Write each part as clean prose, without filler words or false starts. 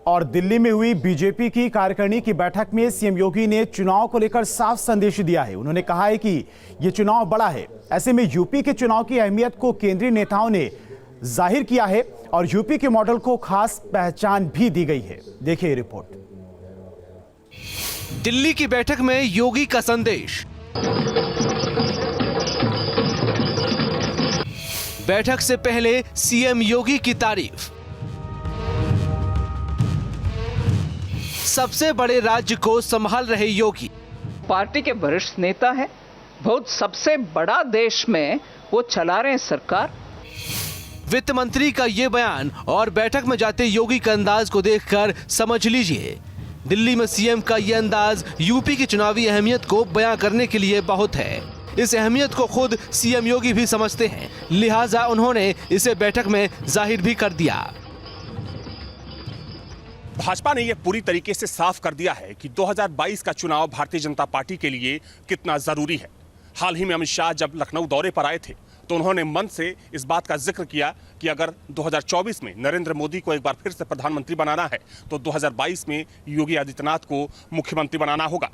और दिल्ली में हुई बीजेपी की कार्यकारिणी की बैठक में सीएम योगी ने चुनाव को लेकर साफ संदेश दिया है। उन्होंने कहा है कि यह चुनाव बड़ा है, ऐसे में यूपी के चुनाव की अहमियत को केंद्रीय नेताओं ने जाहिर किया है और यूपी के मॉडल को खास पहचान भी दी गई है। देखिए रिपोर्ट। दिल्ली की बैठक में योगी का संदेश। बैठक से पहले सीएम योगी की तारीफ। सबसे बड़े राज्य को संभाल रहे योगी। पार्टी के वरिष्ठ नेता हैं, बहुत सबसे बड़ा देश में वो चला रहे हैं सरकार। वित्त मंत्री का ये बयान और बैठक में जाते योगी के अंदाज को देखकर समझ लीजिए, दिल्ली में सीएम का ये अंदाज यूपी की चुनावी अहमियत को बयां करने के लिए बहुत है। इस अहमियत को खुद सीएम योगी भी समझते हैं, लिहाजा उन्होंने इसे बैठक में जाहिर भी कर दिया। भाजपा ने यह पूरी तरीके से साफ कर दिया है कि 2022 का चुनाव भारतीय जनता पार्टी के लिए कितना जरूरी है। हाल ही में अमित शाह जब लखनऊ दौरे पर आए थे तो उन्होंने मन से इस बात का जिक्र किया कि अगर 2024 में नरेंद्र मोदी को एक बार फिर से प्रधानमंत्री बनाना है तो 2022 में योगी आदित्यनाथ को मुख्यमंत्री बनाना होगा।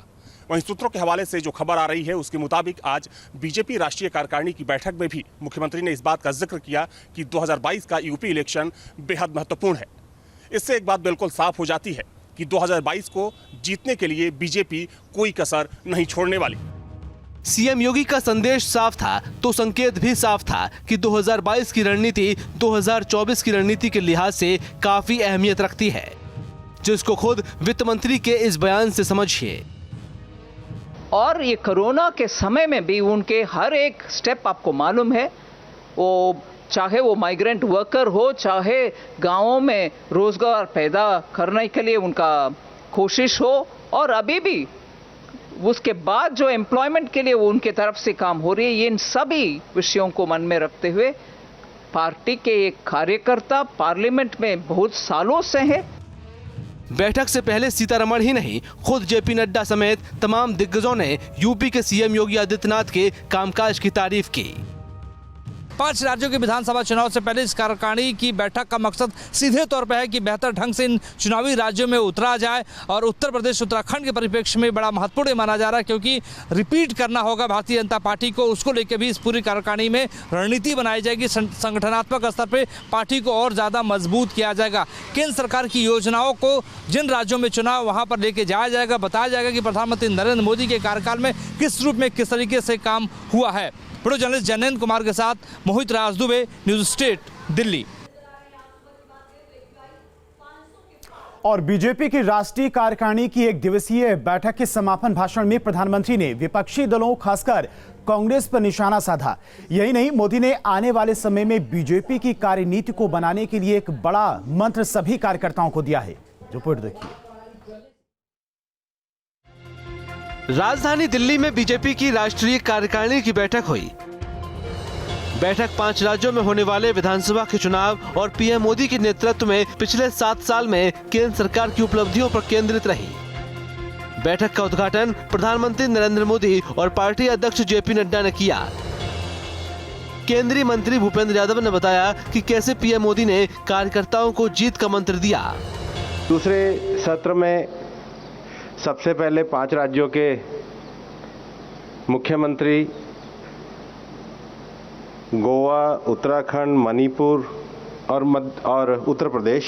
वहीं सूत्रों के हवाले से जो खबर आ रही है उसके मुताबिक आज बीजेपी राष्ट्रीय कार्यकारिणी की बैठक में भी मुख्यमंत्री ने इस बात का जिक्र किया कि 2022 का यूपी इलेक्शन बेहद महत्वपूर्ण है। इससे एक बात बिल्कुल साफ हो जाती है कि 2022 को जीतने के लिए बीजेपी कोई कसर नहीं छोड़ने वाली। सीएम योगी का संदेश साफ था तो संकेत भी साफ था कि 2022 की रणनीति 2024 की रणनीति के लिहाज से काफी अहमियत रखती है, जिसको खुद वित्त मंत्री के इस बयान से समझिए। और ये कोरोना के समय में भी उनके हर एक स्टेप आपको मालूम है, वो चाहे वो माइग्रेंट वर्कर हो, चाहे गांवों में रोजगार पैदा करने के लिए उनका कोशिश हो, और अभी भी उसके बाद जो एम्प्लॉयमेंट के लिए वो उनके तरफ से काम हो रही है, ये इन सभी विषयों को मन में रखते हुए पार्टी के एक कार्यकर्ता पार्लियामेंट में बहुत सालों से है। बैठक से पहले सीतारमण ही नहीं, खुद जेपी नड्डा समेत तमाम दिग्गजों ने यूपी के सीएम योगी आदित्यनाथ के कामकाज की तारीफ की। 5 राज्यों के विधानसभा चुनाव से पहले इस कार्यकारिणी की बैठक का मकसद सीधे तौर पर है कि बेहतर ढंग से इन चुनावी राज्यों में उतरा जाए, और उत्तर प्रदेश उत्तराखंड के परिप्रेक्ष्य में बड़ा महत्वपूर्ण माना जा रहा है, क्योंकि रिपीट करना होगा भारतीय जनता पार्टी को। उसको लेकर भी इस पूरी कार्यकारिणी में रणनीति बनाई जाएगी। संगठनात्मक स्तर पर पार्टी को और ज़्यादा मजबूत किया जाएगा। केंद्र सरकार की योजनाओं को जिन राज्यों में चुनाव वहाँ पर लेके जाया जाएगा, बताया जाएगा कि प्रधानमंत्री नरेंद्र मोदी के कार्यकाल में किस रूप में किस तरीके से काम हुआ है। वीडियो जर्नलिस्ट जैनेन्द्र कुमार के साथ मोहित राज दुबे, न्यूज स्टेट, दिल्ली। और बीजेपी की राष्ट्रीय कार्यकारिणी की 1 दिवसीय बैठक के समापन भाषण में प्रधानमंत्री ने विपक्षी दलों खासकर कांग्रेस पर निशाना साधा। यही नहीं, मोदी ने आने वाले समय में बीजेपी की कार्यनीति को बनाने के लिए एक बड़ा मंत्र सभी कार्यकर्ताओं को दिया है। रिपोर्ट देखिए। राजधानी दिल्ली में बीजेपी की राष्ट्रीय कार्यकारिणी की बैठक हुई। बैठक 5 राज्यों में होने वाले विधानसभा के चुनाव और पीएम मोदी के नेतृत्व में पिछले 7 साल में केंद्र सरकार की उपलब्धियों पर केंद्रित रही। बैठक का उद्घाटन प्रधानमंत्री नरेंद्र मोदी और पार्टी अध्यक्ष जेपी नड्डा ने किया। केंद्रीय मंत्री भूपेंद्र यादव ने बताया कि कैसे पीएम मोदी ने कार्यकर्ताओं को जीत का मंत्र दिया। दूसरे सत्र में सबसे पहले 5 राज्यों के मुख्यमंत्री गोवा, उत्तराखंड, मणिपुर और उत्तर प्रदेश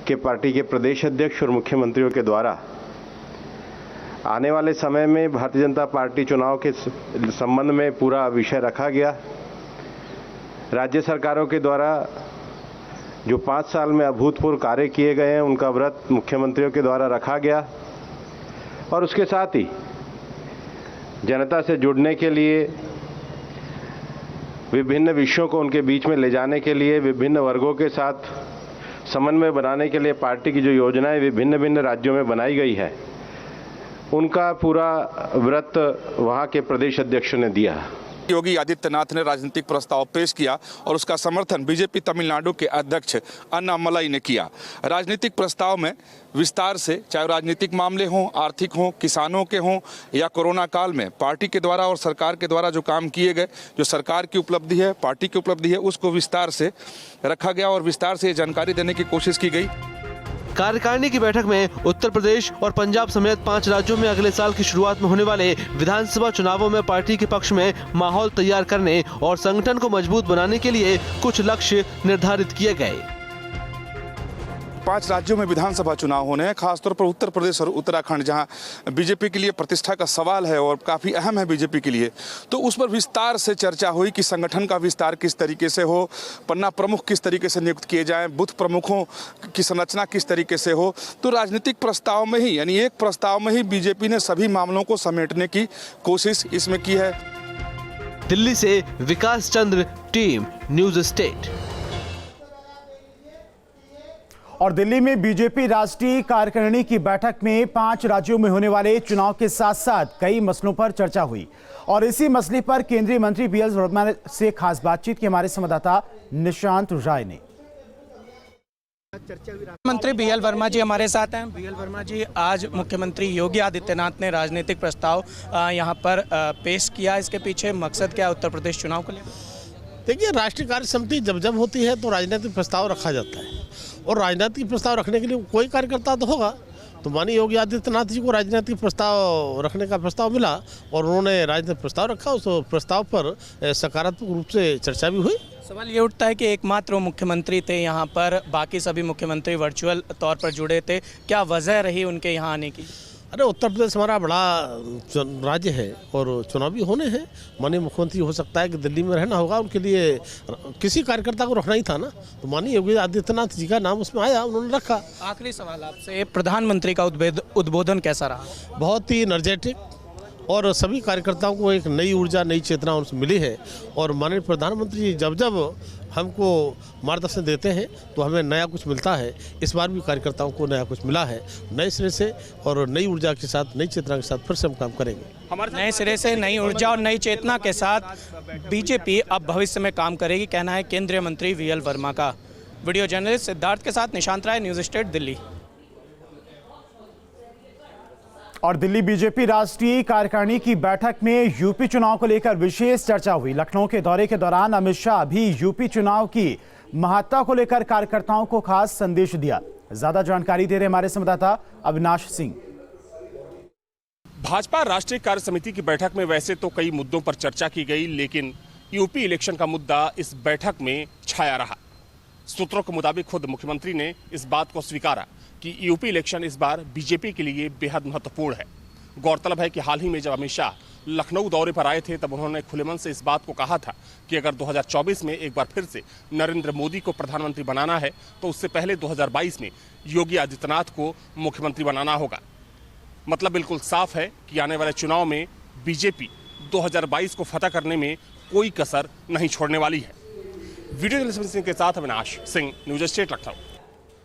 के पार्टी के प्रदेश अध्यक्ष और मुख्यमंत्रियों के द्वारा आने वाले समय में भारतीय जनता पार्टी चुनाव के संबंध में पूरा विषय रखा गया। राज्य सरकारों के द्वारा जो 5 साल में अभूतपूर्व कार्य किए गए हैं उनका व्रत मुख्यमंत्रियों के द्वारा रखा गया, और उसके साथ ही जनता से जुड़ने के लिए, विभिन्न विषयों को उनके बीच में ले जाने के लिए, विभिन्न वर्गों के साथ समन्वय बनाने के लिए पार्टी की जो योजनाएं विभिन्न भिन्न राज्यों में बनाई गई है, उनका पूरा व्रत वहाँ के प्रदेश अध्यक्ष ने दिया। योगी आदित्यनाथ ने राजनीतिक प्रस्ताव पेश किया और उसका समर्थन बीजेपी तमिलनाडु के अध्यक्ष अन्नामलाई ने किया। राजनीतिक प्रस्ताव में विस्तार से, चाहे राजनीतिक मामले हों, आर्थिक हों, किसानों के हों या कोरोना काल में पार्टी के द्वारा और सरकार के द्वारा जो काम किए गए, जो सरकार की उपलब्धि है, पार्टी की उपलब्धि है, उसको विस्तार से रखा गया और विस्तार से जानकारी देने की कोशिश की गई। कार्यकारिणी की बैठक में उत्तर प्रदेश और पंजाब समेत 5 राज्यों में अगले साल की शुरुआत में होने वाले विधानसभा चुनावों में पार्टी के पक्ष में माहौल तैयार करने और संगठन को मजबूत बनाने के लिए कुछ लक्ष्य निर्धारित किए गए। 5 राज्यों में विधानसभा चुनाव होने हैं, खासतौर पर उत्तर प्रदेश और उत्तराखंड, जहां बीजेपी के लिए प्रतिष्ठा का सवाल है और काफ़ी अहम है बीजेपी के लिए। तो उस पर विस्तार से चर्चा हुई कि संगठन का विस्तार किस तरीके से हो, पन्ना प्रमुख किस तरीके से नियुक्त किए जाएं, बूथ प्रमुखों की संरचना किस तरीके से हो। तो राजनीतिक प्रस्ताव में ही, यानी एक प्रस्ताव में ही बीजेपी ने सभी मामलों को समेटने की कोशिश इसमें की है। दिल्ली से विकास चंद्र, टीम न्यूज स्टेट। और दिल्ली में बीजेपी राष्ट्रीय कार्यकारिणी की बैठक में 5 राज्यों में होने वाले चुनाव के साथ साथ कई मसलों पर चर्चा हुई और इसी मसले पर केंद्रीय मंत्री बीएल वर्मा से खास बातचीत की हमारे संवाददाता निशांत राय ने। मंत्री बीएल वर्मा जी हमारे साथ हैं। बीएल वर्मा जी, आज मुख्यमंत्री योगी आदित्यनाथ ने राजनीतिक प्रस्ताव यहां पर पेश किया। इसके पीछे मकसद क्या है उत्तर प्रदेश चुनाव को लेकर? देखिए, राष्ट्रीय कार्य समिति जब होती है तो राजनीतिक प्रस्ताव रखा जाता है और राजनीतिक प्रस्ताव रखने के लिए कोई कार्यकर्ता तो होगा। तो माननीय योगी आदित्यनाथ जी को राजनीतिक प्रस्ताव रखने का प्रस्ताव मिला और उन्होंने राजनीतिक प्रस्ताव रखा। उस प्रस्ताव पर सकारात्मक रूप से चर्चा भी हुई। सवाल ये उठता है कि एकमात्र वो मुख्यमंत्री थे यहाँ पर, बाकी सभी मुख्यमंत्री वर्चुअल तौर पर जुड़े थे, क्या वजह रही उनके यहाँ आने की? अरे, उत्तर प्रदेश हमारा बड़ा राज्य है और चुनाव भी होने हैं। माननीय मुख्यमंत्री हो सकता है कि दिल्ली में रहना होगा, उनके लिए किसी कार्यकर्ता को रखना ही था ना, तो माननीय योगी आदित्यनाथ जी का नाम उसमें आया, उन्होंने रखा। आखिरी सवाल आपसे, प्रधानमंत्री का उद्बोधन कैसा रहा? बहुत ही एनर्जेटिक और सभी कार्यकर्ताओं को एक नई ऊर्जा, नई चेतना उनसे मिली है। और माननीय प्रधानमंत्री जी जब हमको मार्गदर्शन देते हैं तो हमें नया कुछ मिलता है। इस बार भी कार्यकर्ताओं को नया कुछ मिला है, नए सिरे से और नई ऊर्जा के साथ, नई चेतना के साथ फिर से हम काम करेंगे। नए सिरे से, नई ऊर्जा और नई चेतना के साथ बीजेपी अब भविष्य में काम करेगी, कहना है केंद्रीय मंत्री बीएल वर्मा का। वीडियो जर्नलिस्ट सिद्धार्थ के साथ निशांत राय, न्यूज स्टेट, दिल्ली। और दिल्ली बीजेपी राष्ट्रीय कार्यकारिणी की बैठक में यूपी चुनाव को लेकर विशेष चर्चा हुई। लखनऊ के दौरे के दौरान अमित शाह भी यूपी चुनाव की महत्ता को लेकर कार्यकर्ताओं को खास संदेश दिया। ज्यादा जानकारी दे रहे हमारे संवाददाता अविनाश सिंह। भाजपा राष्ट्रीय कार्य समिति की बैठक में वैसे तो कई मुद्दों पर चर्चा की गई, लेकिन यूपी इलेक्शन का मुद्दा इस बैठक में छाया रहा। सूत्रों के मुताबिक खुद मुख्यमंत्री ने इस बात को स्वीकारा कि यूपी इलेक्शन इस बार बीजेपी के लिए बेहद महत्वपूर्ण है। गौरतलब है कि हाल ही में जब अमित शाह लखनऊ दौरे पर आए थे तब उन्होंने खुले मन से इस बात को कहा था कि अगर 2024 में एक बार फिर से नरेंद्र मोदी को प्रधानमंत्री बनाना है तो उससे पहले 2022 में योगी आदित्यनाथ को मुख्यमंत्री बनाना होगा। मतलब बिल्कुल साफ है कि आने वाले चुनाव में बीजेपी 2022 को फतह करने में कोई कसर नहीं छोड़ने वाली है। वीडियो जर्नलिस्ट के साथ अविनाश सिंह, न्यूज स्टेट, लखनऊ।